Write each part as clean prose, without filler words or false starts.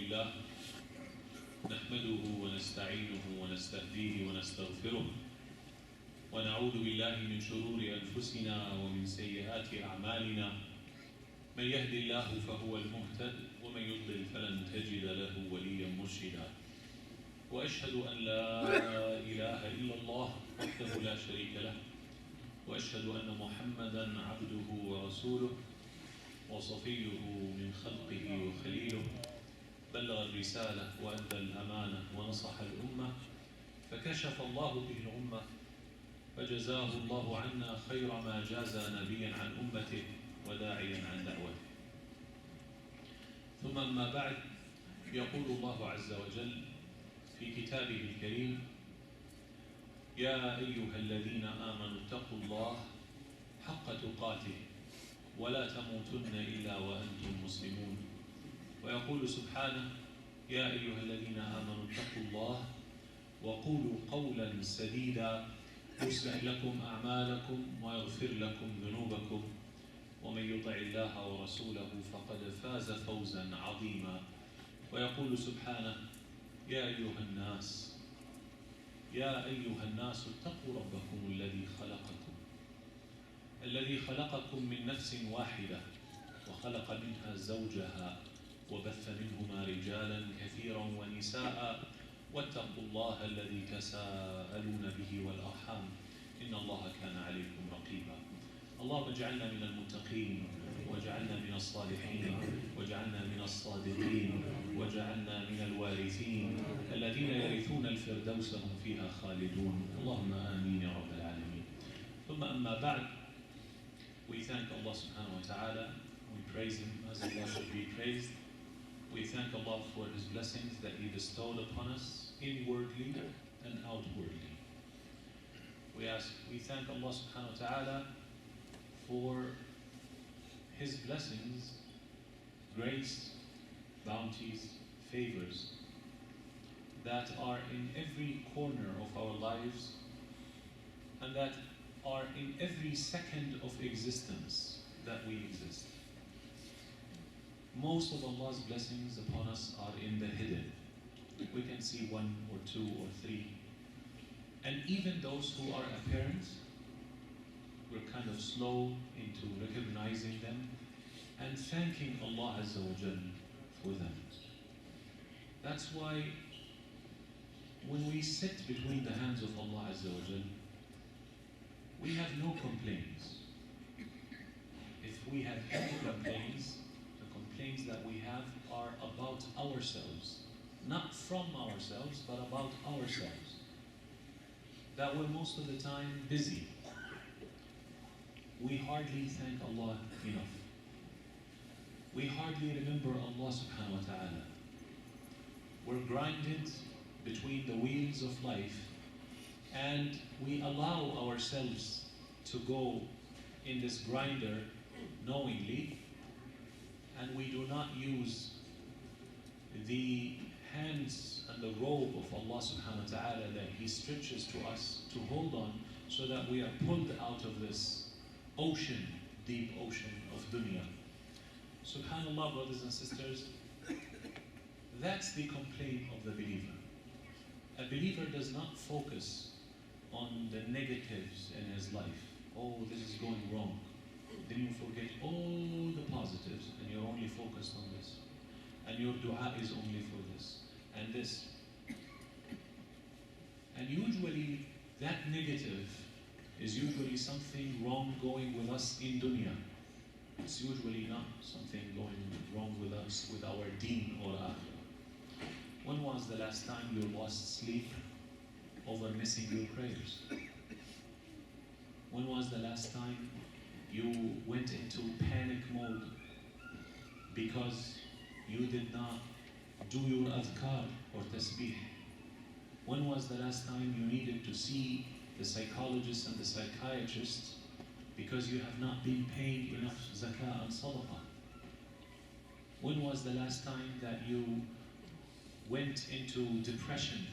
لله نحمده ونستعينه ونستهديه ونستغفره ونعوذ بالله من شرور أنفسنا ومن سيئات أعمالنا من يهد الله فهو المهتد ومن يضلل فلن تجد له وليا مرشدا وأشهد أن لا إله إلا الله وحده لا شريك له وأشهد أن محمدا عبده ورسوله وصفيه من خلقه وخليله بلغ الرسالة وأدى الأمانة ونصح الأمة فكشف الله به الأمة فجزاه الله عنا خير ما جاز نبيا عن أمته وداعيا عن دعوته. ثم أما بعد، يقول الله عز وجل في كتابه الكريم: يا أيها الذين آمنوا اتقوا الله حق تقاته ولا تموتن إلا وأنتم مسلمون. ويقول سبحانه: يا أيها الذين آمنوا اتقوا الله وقولوا قولا سديدا يصلح لكم أعمالكم ويغفر لكم ذنوبكم ومن يطع الله ورسوله فقد فاز فوزا عظيما. ويقول سبحانه: يا أيها الناس اتقوا ربكم الذي خلقكم من نفس واحدة وخلق منها زوجها وبث منهما رجالا كثيرا ونساء واتقوا الله الذي تساءلون به والأرحام إن الله كان عليكم رقيبا. اللهم اجعلنا من المتقين واجعلنا من الصالحين واجعلنا من الصادقين واجعلنا من الوارثين الذين يرثون الفردوس هم فيها خالدون. اللهم آمين يا رب العالمين. ثم أما بعد, we thank Allah subhanahu wa ta'ala, we praise Him as Allah should be praised. We thank Allah for His blessings that He bestowed upon us inwardly and outwardly. We thank Allah subhanahu wa ta'ala for His blessings, grace, bounties, favors that are in every corner of our lives and that are in every second of existence that we exist. Most of Allah's blessings upon us are in the hidden. We can see one or two or three. And even those who are apparent, we're kind of slow into recognizing them and thanking Allah Azza wa Jal for them. That's why when we sit between the hands of Allah Azza wa Jal, we have no complaints. If we have any complaints, the complaints that we have are about ourselves, not from ourselves, but about ourselves. That we're most of the time busy. We hardly thank Allah enough. We hardly remember Allah subhanahu wa ta'ala. We're grinded between the wheels of life and we allow ourselves to go in this grinder knowingly, and we do not use the hands and the robe of Allah subhanahu wa ta'ala that He stretches to us to hold on so that we are pulled out of this ocean, deep ocean of dunya. Subhanallah, brothers and sisters, that's the complaint of the believer. A believer does not focus on the negatives in his life. Oh, this is going wrong. Then you forget all the positives and you're only focused on this. And your dua is only for this and this. And usually that negative is usually something wrong going with us in dunya. It's usually not something going wrong with us, with our deen or akhirah. When was the last time you lost sleep over missing your prayers? When was the last time you went into panic mode because you did not do your adhkar or tasbih? When was the last time you needed to see the psychologists and the psychiatrists because you have not been paying enough zakah and sadaqah? When was the last time that you went into depression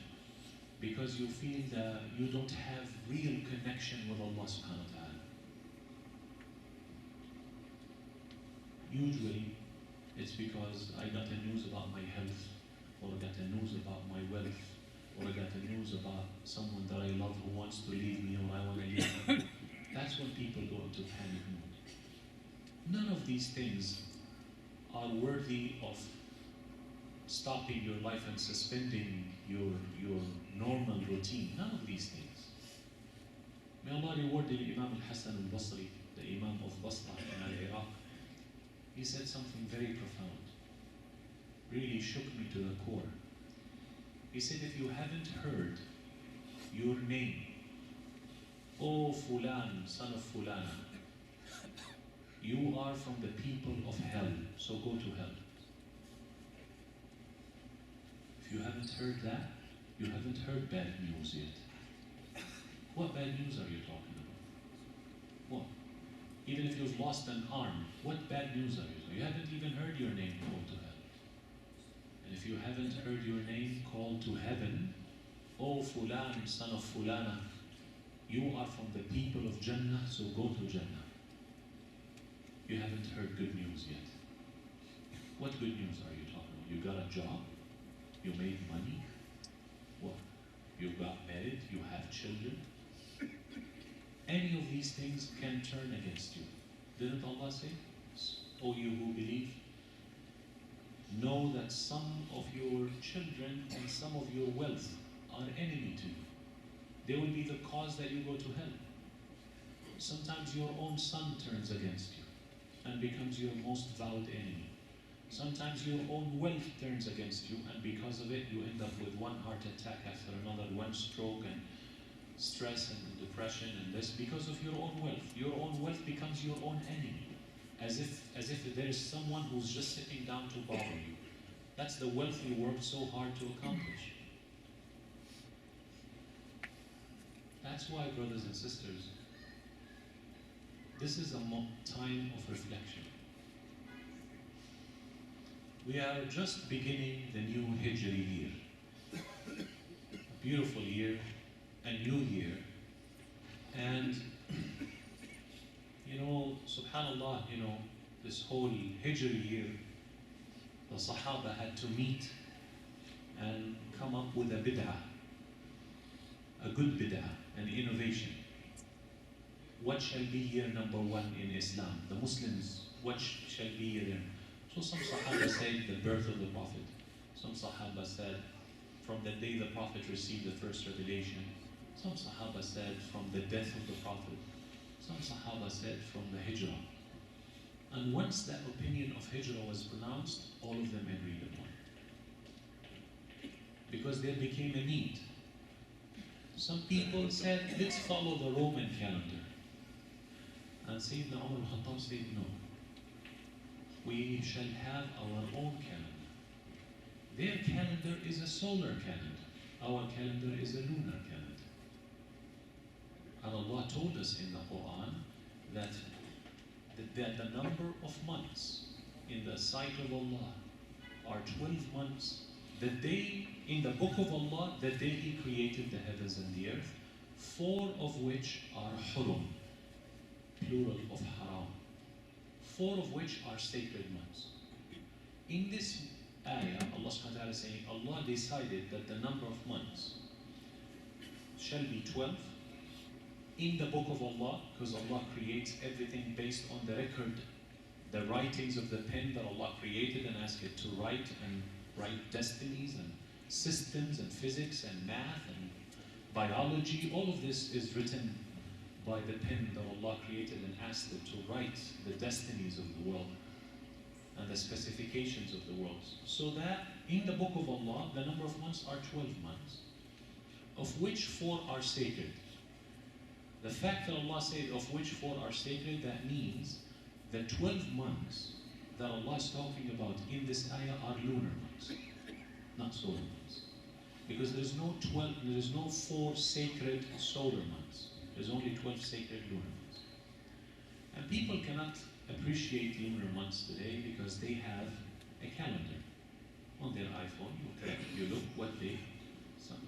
because you feel that you don't have real connection with Allah subhanahu wa ta'ala? Usually, it's because I got the news about my health or I got a news about my wealth, or I got a news about someone that I love who wants to leave me or I want to leave them. That's when people go into panic mode. None of these things are worthy of stopping your life and suspending your normal routine. None of these things. May Allah reward the Imam al-Hasan al-Basri, the Imam of Basra in Iraq. He said something very profound. Really shook me to the core. He said, if you haven't heard your name, O Fulan, son of Fulana, you are from the people of hell, so go to hell. If you haven't heard that, you haven't heard bad news yet. What bad news are you talking about? What? Even if you've lost an arm, what bad news are you talking about? You haven't even heard your name called to hell. And if you haven't heard your name called to heaven, O Fulan, son of Fulana, you are from the people of Jannah, so go to Jannah. You haven't heard good news yet. What good news are you talking about? You got a job? You made money? What? You got married? You have children? Any of these things can turn against you. Didn't Allah say, O you who believe, know that some of your children and some of your wealth are enemy to you. They will be the cause that you go to hell. Sometimes your own son turns against you and becomes your most vowed enemy. Sometimes your own wealth turns against you, and because of it you end up with one heart attack after another, one stroke and stress and depression and this, because of your own wealth. Your own wealth becomes your own enemy. As if there is someone who's just sitting down to bother you. That's the wealth you worked so hard to accomplish. That's why, brothers and sisters, this is a time of reflection. We are just beginning the new Hijri year. A beautiful year, a new year. And, subhanAllah, this whole Hijri year, the Sahaba had to meet and come up with a bid'ah, a good bid'ah, an innovation. What shall be year number 1 in Islam? The Muslims, what shall be year? So some Sahaba said the birth of the Prophet. Some Sahaba said from the day the Prophet received the first revelation. Some Sahaba said from the death of the Prophet. Some Sahaba said from the Hijrah. And once that opinion of Hijrah was pronounced, all of them agreed upon it. Because there became a need. Some people said, let's follow the Roman calendar. And Sayyidina Umar al-Khattab said, no. We shall have our own calendar. Their calendar is a solar calendar. Our calendar is a lunar calendar. And Allah told us in the Quran that the number of months in the sight of Allah are 12 months. The day in the book of Allah, the day He created the heavens and the earth, 4 of which are hurum, plural of haram. 4 of which are sacred months. In this ayah, Allah subhanahu wa ta'ala is saying, Allah decided that the number of months shall be 12 in the book of Allah, because Allah creates everything based on the record, the writings of the pen that Allah created and asked it to write destinies and systems and physics and math and biology. All of this is written by the pen that Allah created and asked it to write the destinies of the world and the specifications of the world. So that in the book of Allah, the number of months are 12 months, of which 4 are sacred. The fact that Allah said of which 4 are sacred, that means the 12 months that Allah is talking about in this ayah are lunar months, not solar months. Because there is no 4 sacred solar months. There's only 12 sacred lunar months. And people cannot appreciate lunar months today because they have a calendar on their iPhone. You click, you look what day.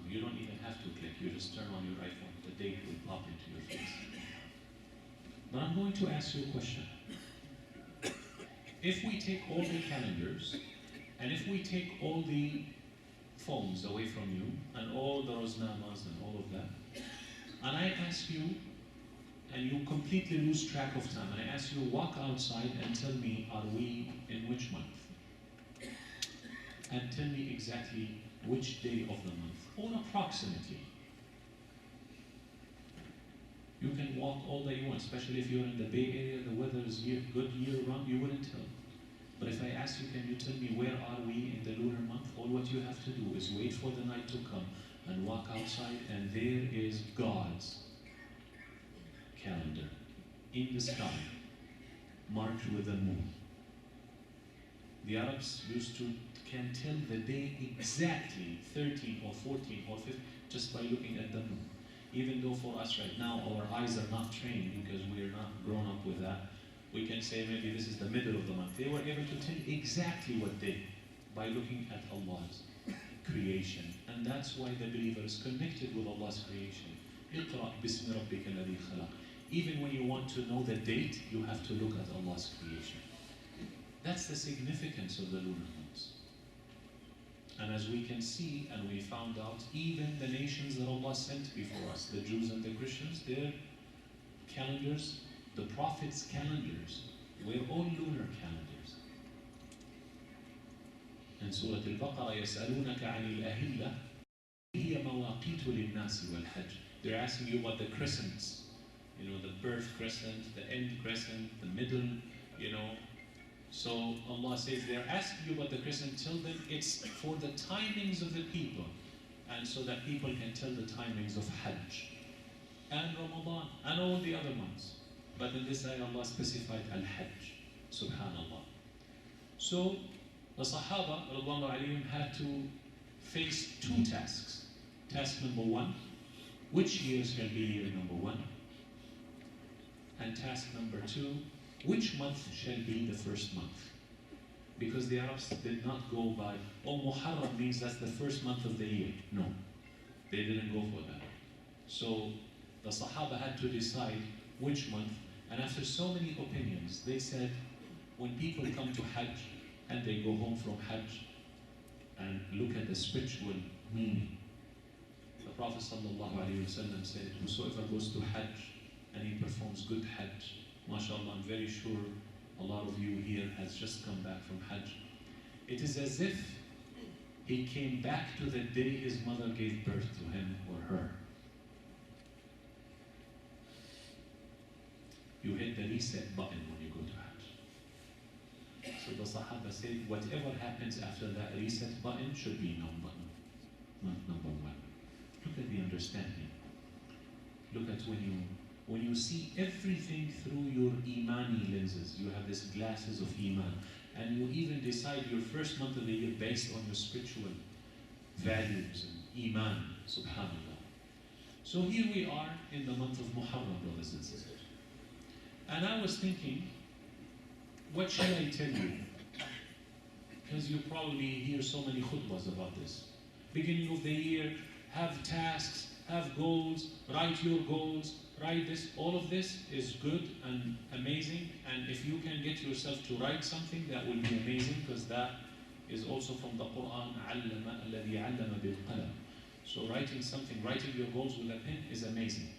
You don't even have to click. You just turn on your iPhone. The date will pop into your face. But I'm going to ask you a question. If we take all the calendars, and if we take all the phones away from you and all the roznamas and all of that, and I ask you, and you completely lose track of time, and I ask you, walk outside and tell me, are we in which month? And tell me exactly which day of the month, or approximately. You can walk all that you want, especially if you're in the Bay Area, the weather is good year-round, you wouldn't tell. But if I ask you, can you tell me where are we in the lunar month? All what you have to do is wait for the night to come and walk outside, and there is God's calendar in the sky, marked with the moon. The Arabs used to can tell the day exactly, 13 or 14 or 15, just by looking at the moon. Even though for us right now, our eyes are not trained because we are not grown up with that, we can say maybe this is the middle of the month. They were able to tell exactly what day by looking at Allah's creation. And that's why the believer is connected with Allah's creation. اقرأ باسم ربك الذي خلق. Even when you want to know the date, you have to look at Allah's creation. That's the significance of the lunar months. And as we can see, and we found out, even the nations that Allah sent before us, the Jews and the Christians, their calendars, the Prophet's calendars, were all lunar calendars. In Surah Al-Baqarah, يَسْأَلُونَكَ عَنِ الْأَهِلَّةِ هِيَ مَوَاقِيتُ لِلنَّاسِ وَالْحَجِّ. They're asking you about the crescents, the birth crescent, the end crescent, the middle, So Allah says, they're asking you about the crescent, tell them it's for the timings of the people, and so that people can tell the timings of Hajj, and Ramadan, and all the other months. But in this ayah, Allah specified Al-Hajj, subhanallah. So, the Sahaba, radiyallahu alayhim, had to face two tasks. Task number one, which year shall be year number one? And task number two, which month shall be the first month? Because the Arabs did not go by, Muharram means that's the first month of the year. No, they didn't go for that. So the Sahaba had to decide which month, and after so many opinions, they said, when people come to Hajj and they go home from Hajj and look at the spiritual meaning, the Prophet ﷺ said, whosoever goes to Hajj and he performs good Hajj, MashaAllah, I'm very sure a lot of you here has just come back from Hajj. It is as if he came back to the day his mother gave birth to him or her. You hit the reset button when you go to Hajj. So the Sahaba said, whatever happens after that reset button should be number one. Look at the understanding. Look at when you see everything through your imani lenses, you have these glasses of iman, and you even decide your first month of the year based on your spiritual values and iman, subhanallah. So here we are in the month of Muharram, brothers and sisters. And I was thinking, what shall I tell you? Because you probably hear so many khutbahs about this. Beginning of the year, have tasks, have goals, write your goals, write this. All of this is good and amazing, and if you can get yourself to write something, that will be amazing, because that is also from the Quran, عَلَّمَ الَّذِي عَلَّمَ بِالْقَلَمِ. So writing something, writing your goals with a pen is amazing.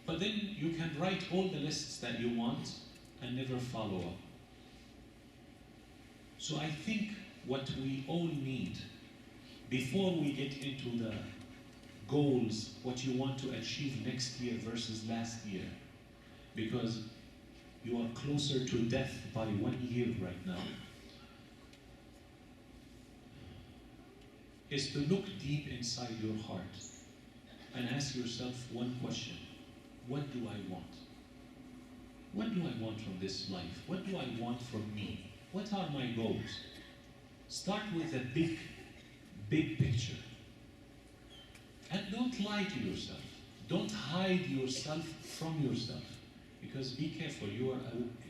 But then you can write all the lists that you want and never follow up. So I think what we all need, before we get into the goals, what you want to achieve next year versus last year, because you are closer to death by 1 year right now, is to look deep inside your heart and ask yourself one question. What do I want? What do I want from this life? What do I want from me? What are my goals? Start with a big picture. And don't lie to yourself. Don't hide yourself from yourself. Because be careful, you are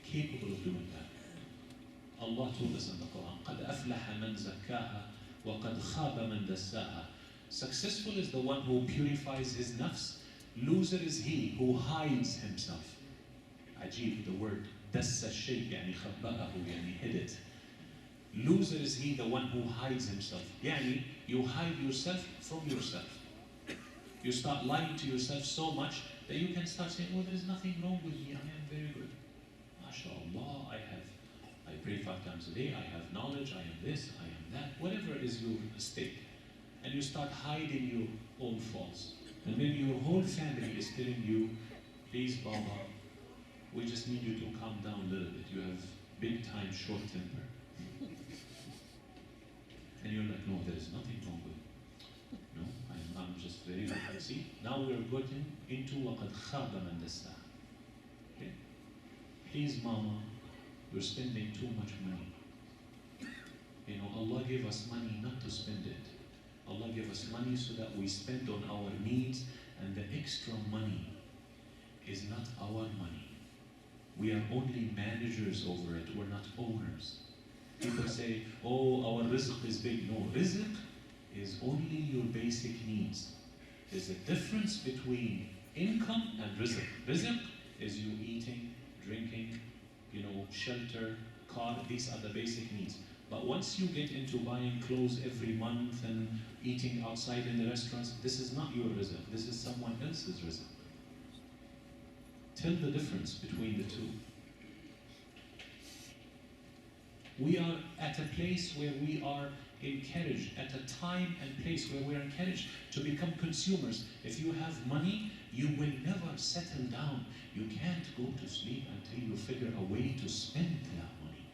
capable of doing that. Allah told us in the Quran, قَدْ أَفْلَحَ مَنْ زَكَّاهَا وَقَدْ خَابَ مَنْ دَسَّاهَا. Successful is the one who purifies his nafs. Loser is he who hides Loser is he, the one who hides himself. Yani, you hide yourself from yourself. You start lying to yourself so much that you can start saying, oh, there is nothing wrong with me, I am very good. MashaAllah, I pray 5 times a day, I have knowledge, I am this, I am that, whatever is your state. And you start hiding your own faults. And maybe your whole family is telling you, please, Baba, we just need you to calm down a little bit. You have big time short temper. And you're like, no, there is nothing wrong with it. No, I'm just very happy. See, now we're getting into وَقَدْ خَابَ مَنْ دَسَّاهُ. Okay? Please, Mama, we're spending too much money. You know, Allah gave us money not to spend it. Allah gave us money so that we spend on our needs, and the extra money is not our money. We are only managers over it, we're not owners. People say, oh, our rizq is big. No, rizq is only your basic needs. There's a difference between income and rizq. Rizq is you eating, drinking, you know, shelter, car, these are the basic needs. But once you get into buying clothes every month and eating outside in the restaurants, this is not your rizq, this is someone else's rizq. Tell the difference between the two. We are at a place where we are encouraged, at a time and place where we are encouraged to become consumers. If you have money, you will never settle down. You can't go to sleep until you figure a way to spend that money.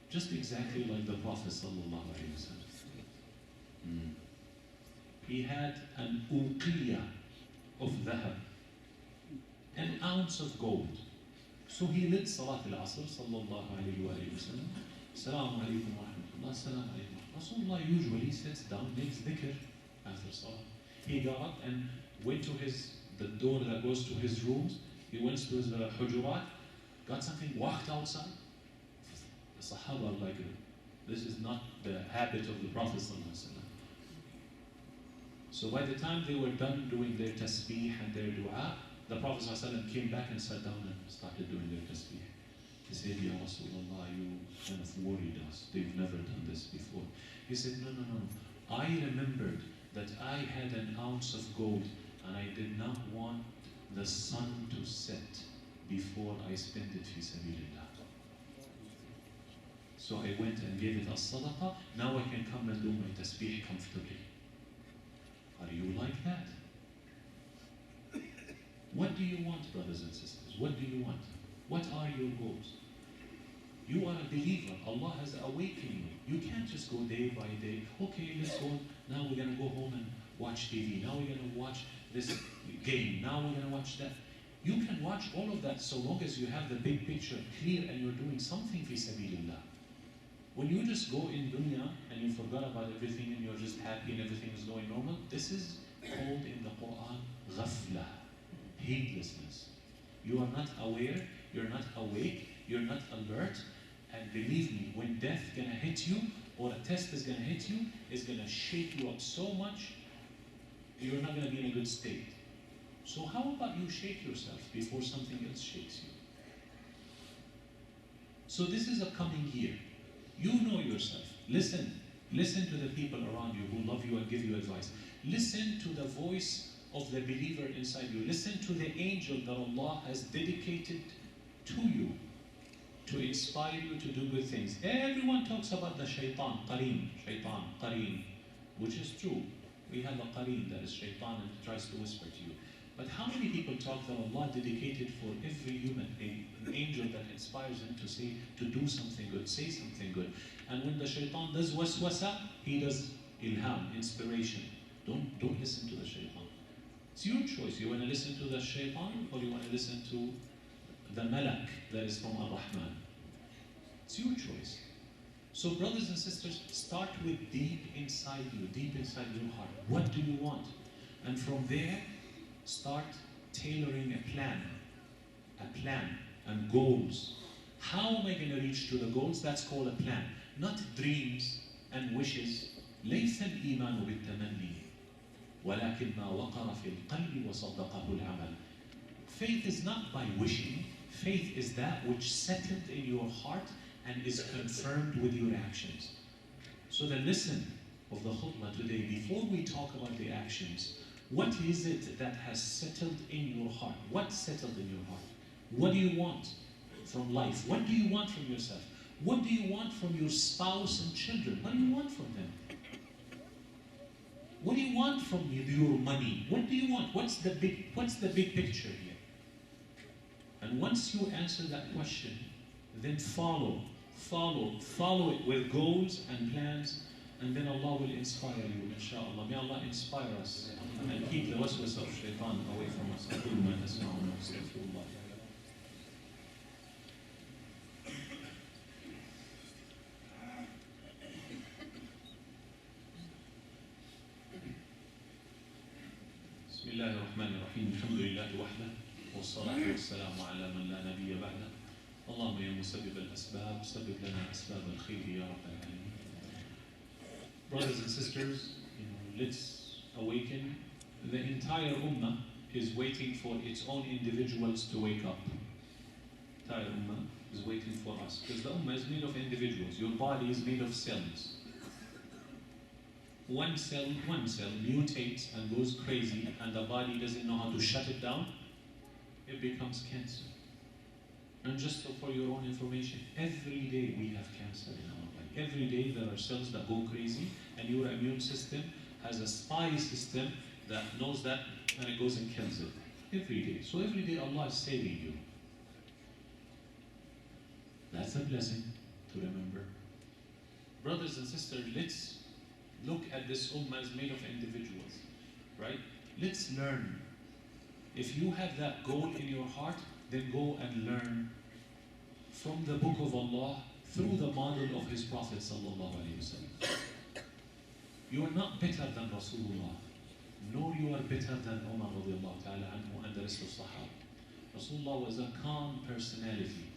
Just exactly like the Prophet sallallahu alaihi wasallam. He had an uqiyya of dhahab, an ounce of gold. So he lit Salat al-Asr, sallallahu alayhi wa sallam. Assalamu alaikum wa rahmatullah, assalamu alaikum. Rasulullah usually sits down, makes dhikr after Salat. He got up and went to the door that goes to his rooms. He went to his hujurat, got something, walked outside. The Sahaba like, this is not the habit of the Prophet sallallahu alayhi wa sallam. So by the time they were done doing their tasbih and their dua, the Prophet ﷺ came back and sat down and started doing their tasbih. He said, Ya Rasulullah, you kind of worried us. They've never done this before. He said, no. I remembered that I had an ounce of gold and I did not want the sun to set before I spent it fi sabilillah. So I went and gave it as sadaqah. Now I can come and do my tasbih comfortably. Are you like that? What do you want, brothers and sisters? What do you want? What are your goals? You are a believer. Allah has awakened you. You can't just go day by day. Okay, let's go. Now we're going to go home and watch TV. Now we're going to watch this game. Now we're going to watch that. You can watch all of that so long as you have the big picture clear and you're doing something fi sabilillah. When you just go in dunya and you forgot about everything and you're just happy and everything is going normal, this is called in the Quran ghafla. Heedlessness. You are not aware, you're not awake, you're not alert, and believe me, when death gonna hit you, or a test is gonna hit you, it's gonna shake you up so much, you're not gonna be in a good state. So how about you shake yourself before something else shakes you? So this is a coming year. You know yourself. Listen to the people around you who love you and give you advice. Listen to the voice of the believer inside you. Listen to the angel that Allah has dedicated to you to inspire you to do good things. Everyone talks about the shaitan, qareen, which is true. We have a qareen that is shaitan and tries to whisper to you. But how many people talk that Allah dedicated for every human, an angel that inspires him to say, to do something good, say something good. And when the shaitan does waswasa, he does ilham, inspiration. Don't listen to the shaitan. It's your choice. You want to listen to the shaitan or you want to listen to the malak that is from Ar-Rahman. It's your choice. So brothers and sisters, start with deep inside you, deep inside your heart. What do you want? And from there, start tailoring a plan and goals. How am I going to reach to the goals? That's called a plan. Not dreams and wishes. ليس الإيمان بالتمني ولكن ما وقر في القلب وصدقه العمل. Faith is not by wishing. Faith is that which settled in your heart and is confirmed with your actions. So the lesson of the khutbah today, before we talk about the actions, what is it that has settled in your heart? What settled in your heart? What do you want from life? What do you want from yourself? What do you want from your spouse and children? What do you want from them? What do you want from your money? What do you want? What's the big picture here? And once you answer that question, then follow it with goals and plans, and then Allah will inspire you, inshallah. May Allah inspire us and keep the waswas of shaitan away from us. بسم الله الرحمن الرحيم الحمد لله وحده والصلاة والسلام على من لا نبي بعده اللهم يا مسبب الأسباب سبب لنا أسباب الخير يا رب العالمين. Brothers and sisters, let's awaken. The entire ummah is waiting for its own individuals to wake up. The entire ummah is waiting for us, because the ummah is made of individuals. Your body is made of cells. One cell mutates and goes crazy, and the body doesn't know how to shut it down. It becomes cancer. And just for your own information, every day we have cancer in our body. Every day there are cells that go crazy, and your immune system has a spy system that knows that, and it goes and kills it. Every day. So every day Allah is saving you. That's a blessing to remember. Brothers and sisters, let's look at this ummah as made of individuals, right? Let's learn. If you have that goal in your heart, then go and learn from the book of Allah through the model of His Prophet sallallahu alaihi wasallam. You are not better than Rasulullah, nor you are better than Umar radiallahu ta'ala anhu and the rest of Sahaba. Rasulullah was a calm personality.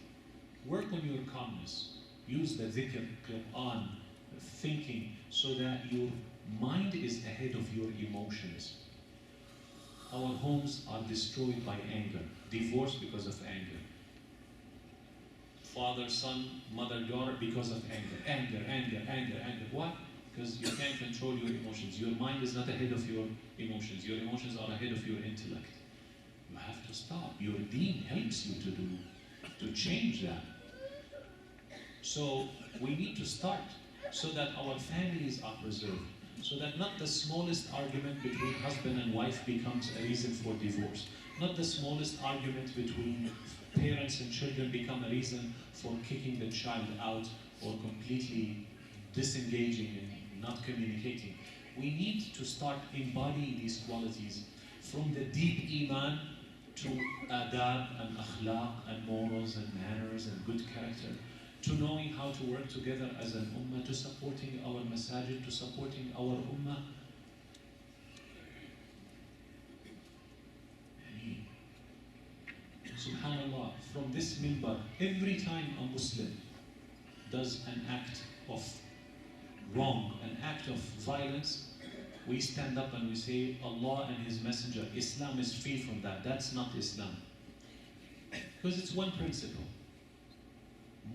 Work on your calmness. Use the dhikr, Quran, thinking, so that your mind is ahead of your emotions. Our homes are destroyed by anger, divorce because of anger. Father, son, mother, daughter because of anger. Anger. Why? Because you can't control your emotions. Your mind is not ahead of your emotions. Your emotions are ahead of your intellect. You have to stop. Your deen helps you to change that. So we need to start, so that our families are preserved, so that not the smallest argument between husband and wife becomes a reason for divorce, not the smallest argument between parents and children become a reason for kicking the child out or completely disengaging and not communicating. We need to start embodying these qualities from the deep iman to adab and akhlaq and morals and manners and good character, to knowing how to work together as an ummah, to supporting our masajid, to supporting our ummah. Subhanallah, from this minbar, every time a Muslim does an act of wrong, an act of violence, we stand up and we say, Allah and His Messenger, Islam is free from that. That's not Islam. Because it's one principle.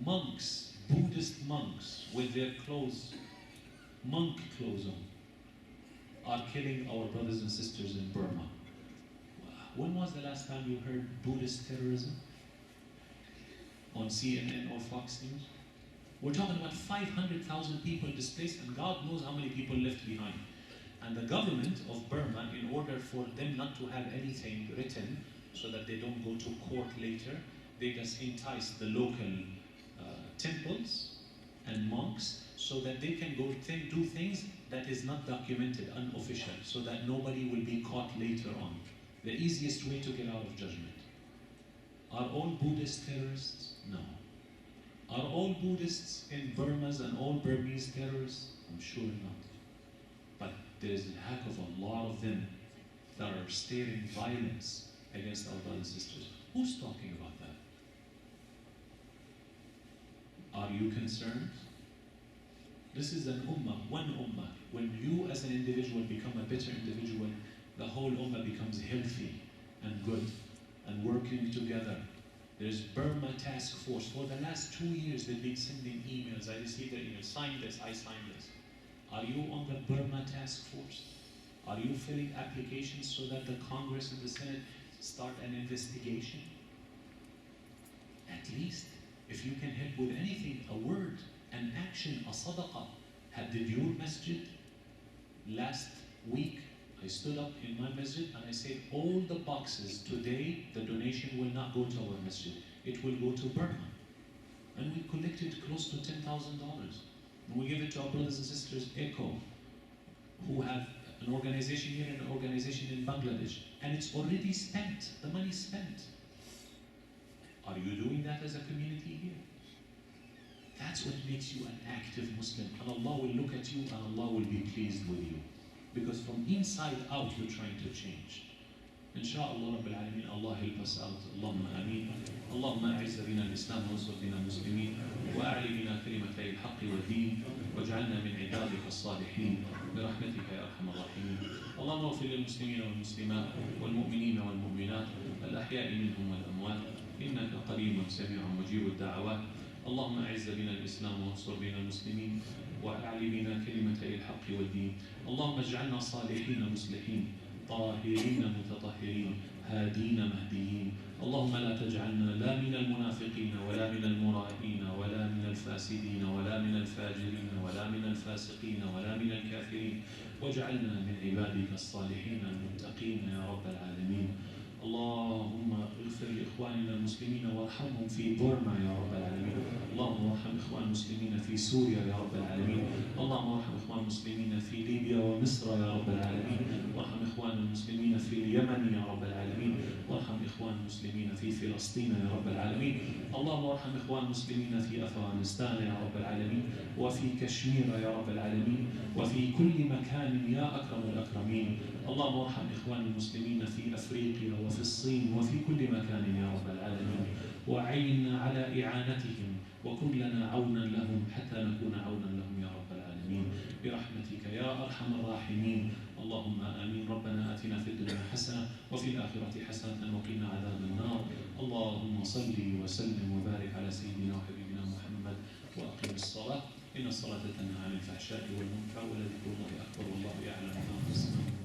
Monks, Buddhist monks, with their clothes, monk clothes on, are killing our brothers and sisters in Burma. When was the last time you heard Buddhist terrorism? On CNN or Fox News? We're talking about 500,000 people displaced, and God knows how many people left behind. And the government of Burma, in order for them not to have anything written, so that they don't go to court later, they just entice the local temples and monks, so that they can go do things that is not documented, unofficial, so that nobody will be caught later on. The easiest way to get out of judgment. Are all Buddhists terrorists? No. Are all Buddhists in Burma and all Burmese terrorists? I'm sure not. But there is a heck of a lot of them that are stating violence against our brothers and sisters. Who's talking about that? Are you concerned? This is an ummah, one ummah. When you as an individual become a better individual, the whole ummah becomes healthy and good and working together. There's Burma Task Force. For the last 2 years, they've been sending emails. I received their email. Sign this, I sign this. Are you on the Burma Task Force? Are you filling applications so that the Congress and the Senate start an investigation? At least, if you can help with anything, a word, an action, a sadaqah. Did your masjid last week? I stood up in my masjid and I said, all the boxes today, the donation will not go to our masjid. It will go to Burma. And we collected close to $10,000. And we give it to our brothers and sisters, ECHO, who have an organization here and an organization in Bangladesh. And it's already spent. The money's spent. Are you doing that as a community here? That's what makes you an active Muslim. And Allah will look at you and Allah will be pleased with you. Because from inside out you're trying to change. Insha'Allah Rabbil Alameen, Allah help us out. Allahumma ameen. Allahumma a'izz bina al-Islam wa ansur bina al-Muslimin wa a'li bina kalimatay al-haqq wa din waj'alna min ibadika as-salihin birahmatika ya arhamar rahimin. Allahumma ighfir lil-muslimin wal-muslimat wal-mu'minin wal-mu'minat al-ahya'i minhum wal-amwat innaka qareebun sami'un mujib ad-da'awat. اللهم أعز بنا الإسلام وانصر بنا المسلمين وأعلي بنا كلمتي الحق والدين. اللهم اجعلنا صالحين مصلحين طاهرين متطهرين هادين مهديين. اللهم لا تجعلنا لا من المنافقين ولا من المرائين ولا من الفاسدين ولا من الفاجرين ولا من الفاسقين ولا من الكافرين واجعلنا من عبادك الصالحين المتقين يا رب العالمين. اللهم اغفر لإخواننا المسلمين وارحمهم في بورما يا رب العالمين. اللهم ارحم إخوان المسلمين في سوريا يا رب العالمين. اللهم ارحم إخوان المسلمين في ليبيا ومصر يا رب العالمين. وارحم إخوان المسلمين في اليمن يا رب العالمين. وارحم إخوان المسلمين في فلسطين يا رب العالمين. اللهم ارحم إخوان المسلمين في أفغانستان يا رب العالمين وفي كشمير يا رب العالمين وفي كل مكان يا أكرم الأكرمين. اللهم ارحم إخوان المسلمين في أفريقيا وفي الصين وفي كل مكان يا رب العالمين وأعنا على إعانتهم وكن لنا عونا لهم حتى نكون عونا لهم يا رب العالمين برحمتك يا أرحم الراحمين. اللهم آمين. ربنا آتنا في الدنيا حسنة وفي الآخرة حسنة وقنا عذاب النار. اللهم صل وسلم وبارك على سيدنا وحبيبنا محمد وأقم الصلاة إن الصلاة تنهى عن الفحشاء والمنكر ولذكر الله أكبر والله يعلم ما تصنعون.